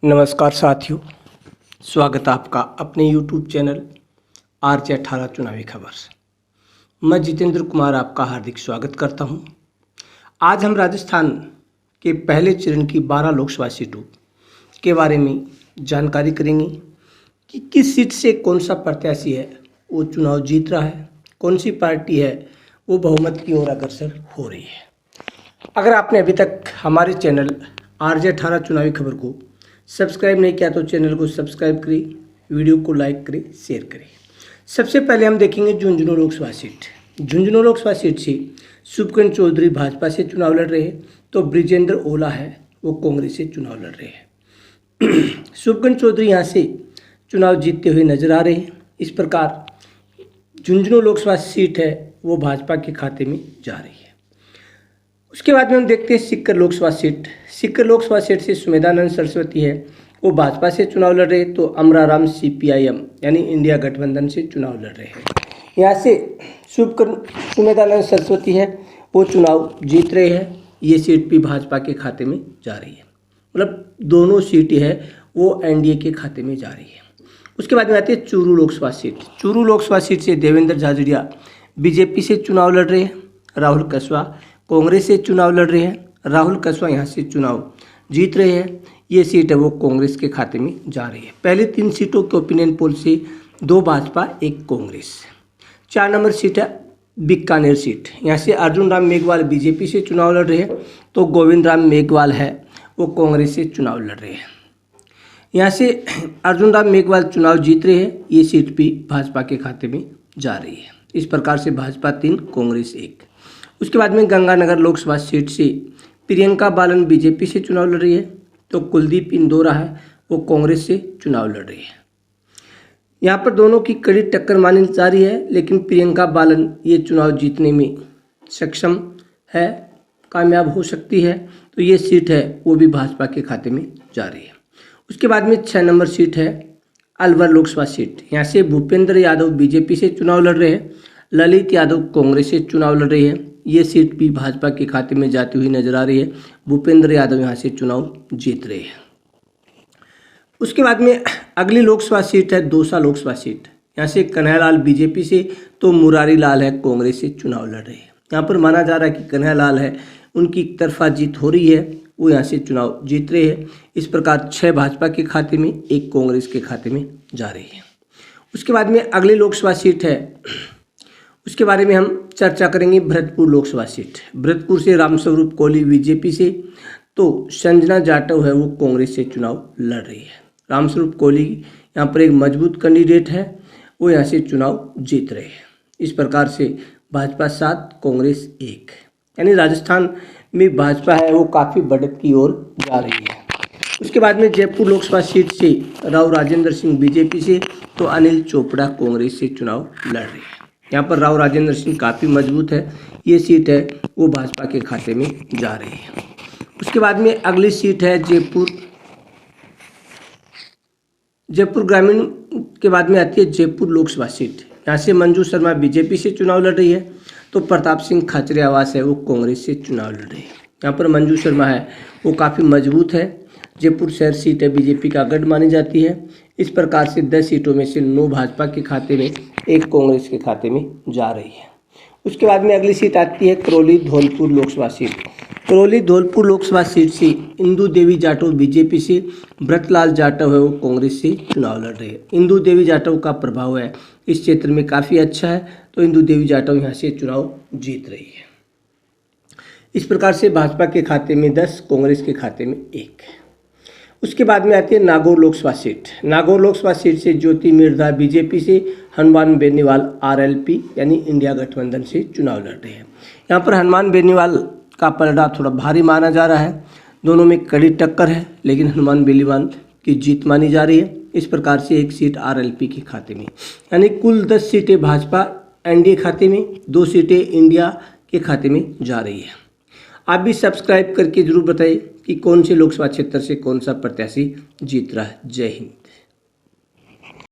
नमस्कार साथियों, स्वागत है आपका अपने YouTube चैनल RJ18 चुनावी खबर। मैं जितेंद्र कुमार आपका हार्दिक स्वागत करता हूं। आज हम राजस्थान के पहले चरण की 12 लोकसभा सीटों के बारे में जानकारी करेंगे कि किस सीट से कौन सा प्रत्याशी है वो चुनाव जीत रहा है, कौन सी पार्टी है वो बहुमत की ओर अग्रसर हो रही है। अगर आपने अभी तक हमारे चैनल RJ18 चुनावी खबर को सब्सक्राइब नहीं किया तो चैनल को सब्सक्राइब करें, वीडियो को लाइक करें, शेयर करें। सबसे पहले हम देखेंगे झुंझुनू लोकसभा सीट। झुंझुनू लोकसभा सीट से शुभकरण चौधरी भाजपा से चुनाव लड़ रहे हैं, तो ब्रिजेंद्र ओला है वो कांग्रेस से चुनाव लड़ रहे हैं। शुभकरण चौधरी यहाँ से चुनाव जीतते हुए नजर आ रहे हैं। इस प्रकार झुंझुनू लोकसभा सीट है वो भाजपा के खाते में जा रही है। उसके बाद में हम देखते हैं सीकर लोकसभा सीट। सीकर लोकसभा सीट से सुमेधानंद सरस्वती है वो भाजपा से चुनाव लड़ रहे हैं, तो अमराराम CPIM यानी इंडिया गठबंधन से चुनाव लड़ रहे हैं। यहाँ से सुमेधानंद सरस्वती है वो चुनाव जीत रहे हैं। ये सीट भी भाजपा के खाते में जा रही है, मतलब दोनों सीटें है वो NDA के खाते में जा रही है। उसके बाद में आती है चूरू लोकसभा सीट। चूरू लोकसभा सीट से देवेंद्र झाझड़िया BJP से चुनाव लड़ रहे हैं, राहुल कसवा कांग्रेस से चुनाव लड़ रहे हैं। राहुल कसवा यहाँ से चुनाव जीत रहे हैं। ये सीट है वो कांग्रेस के खाते में जा रही है। पहले 3 सीटों के ओपिनियन पोल से 2 भाजपा 1 कांग्रेस। 4 नंबर सीट है बीकानेर सीट। यहाँ से अर्जुन राम मेघवाल BJP से चुनाव लड़ रहे हैं, तो गोविंद राम मेघवाल है वो कांग्रेस से चुनाव लड़ रहे हैं। यहाँ से अर्जुन राम मेघवाल चुनाव जीत रहे हैं। ये सीट भी भाजपा के खाते में जा रही है। इस प्रकार से भाजपा 3 कांग्रेस 1। उसके बाद में गंगानगर लोकसभा सीट से प्रियंका बालन BJP से चुनाव लड़ रही है, तो कुलदीप इंदौरा है वो कांग्रेस से चुनाव लड़ रही है। यहाँ पर दोनों की कड़ी टक्कर मानी जा रही है, लेकिन प्रियंका बालन ये चुनाव जीतने में सक्षम है, कामयाब हो सकती है, तो ये सीट है वो भी भाजपा के खाते में जा रही है। उसके बाद में 6 नंबर सीट है अलवर लोकसभा सीट। यहाँ से भूपेंद्र यादव BJP से चुनाव लड़ रहे हैं, ललित यादव कांग्रेस से चुनाव लड़ रही है। ये सीट भी भाजपा के खाते में जाती हुई नजर आ रही है। भूपेंद्र यादव यहाँ से चुनाव जीत रहे हैं। उसके बाद में अगली लोकसभा सीट है दौसा लोकसभा सीट। यहाँ से कन्हैयालाल BJP से, तो मुरारी लाल है कांग्रेस से चुनाव लड़ रहे हैं। यहाँ पर माना जा रहा है कि कन्हैयालाल है उनकी एक तरफा जीत हो रही है, वो यहाँ से चुनाव जीत रहे हैं। इस प्रकार 6 भाजपा के खाते में, 1 कांग्रेस के खाते में जा रही है। उसके बाद में अगली लोकसभा सीट है, उसके बारे में हम चर्चा करेंगे भरतपुर लोकसभा सीट। भरतपुर से रामस्वरूप कोहली BJP से, तो संजना जाटव है वो कांग्रेस से चुनाव लड़ रही है। रामस्वरूप कोहली यहाँ पर एक मजबूत कैंडिडेट है, वो यहाँ से चुनाव जीत रहे हैं। इस प्रकार से भाजपा 7 कांग्रेस 1, यानी राजस्थान में भाजपा है वो काफ़ी बढ़त की ओर जा रही है। उसके बाद में जयपुर लोकसभा सीट से राव राजेंद्र सिंह BJP से, तो अनिल चोपड़ा कांग्रेस से चुनाव लड़ रहे हैं। यहाँ पर राव राजेंद्र सिंह काफ़ी मजबूत है, ये सीट है वो भाजपा के खाते में जा रही है। उसके बाद में अगली सीट है जयपुर ग्रामीण के बाद में आती है जयपुर लोकसभा सीट। यहाँ से मंजू शर्मा BJP से चुनाव लड़ रही है, तो प्रताप सिंह खाचरियावास है वो कांग्रेस से चुनाव लड़ रही है। यहाँ पर मंजू शर्मा है वो काफ़ी मजबूत है। जयपुर शहर सीट है BJP का गढ़ मानी जाती है। इस प्रकार से 10 सीटों में से 9 भाजपा के खाते में, 1 कांग्रेस के खाते में जा रही है। उसके बाद में अगली सीट आती है करौली धौलपुर लोकसभा सीट। करौली धौलपुर लोकसभा सीट से इंदू देवी जाटव BJP से, व्रतलाल जाटव है वो कांग्रेस से चुनाव लड़ रहे हैं। इंदू देवी जाटव का प्रभाव है इस क्षेत्र में काफ़ी अच्छा है, तो इंदू देवी जाटव यहाँ से चुनाव जीत रही है। इस प्रकार से भाजपा के खाते में 10, कांग्रेस के खाते में 1। उसके बाद में आती है नागौर लोकसभा सीट। नागौर लोकसभा सीट से ज्योति मिर्धा BJP से, हनुमान बेनीवाल RLP यानी इंडिया गठबंधन से चुनाव लड़ रहे हैं। यहाँ पर हनुमान बेनीवाल का पलड़ा थोड़ा भारी माना जा रहा है, दोनों में कड़ी टक्कर है, लेकिन हनुमान बेनीवाल की जीत मानी जा रही है। इस प्रकार से 1 सीट RLP के खाते में, यानी कुल 10 सीटें भाजपा NDA खाते में, 2 सीटें इंडिया के खाते में जा रही है। आप भी सब्सक्राइब करके जरूर बताइए कि कौन से लोकसभा क्षेत्र से कौन सा प्रत्याशी जीत रहा है। जय हिंद।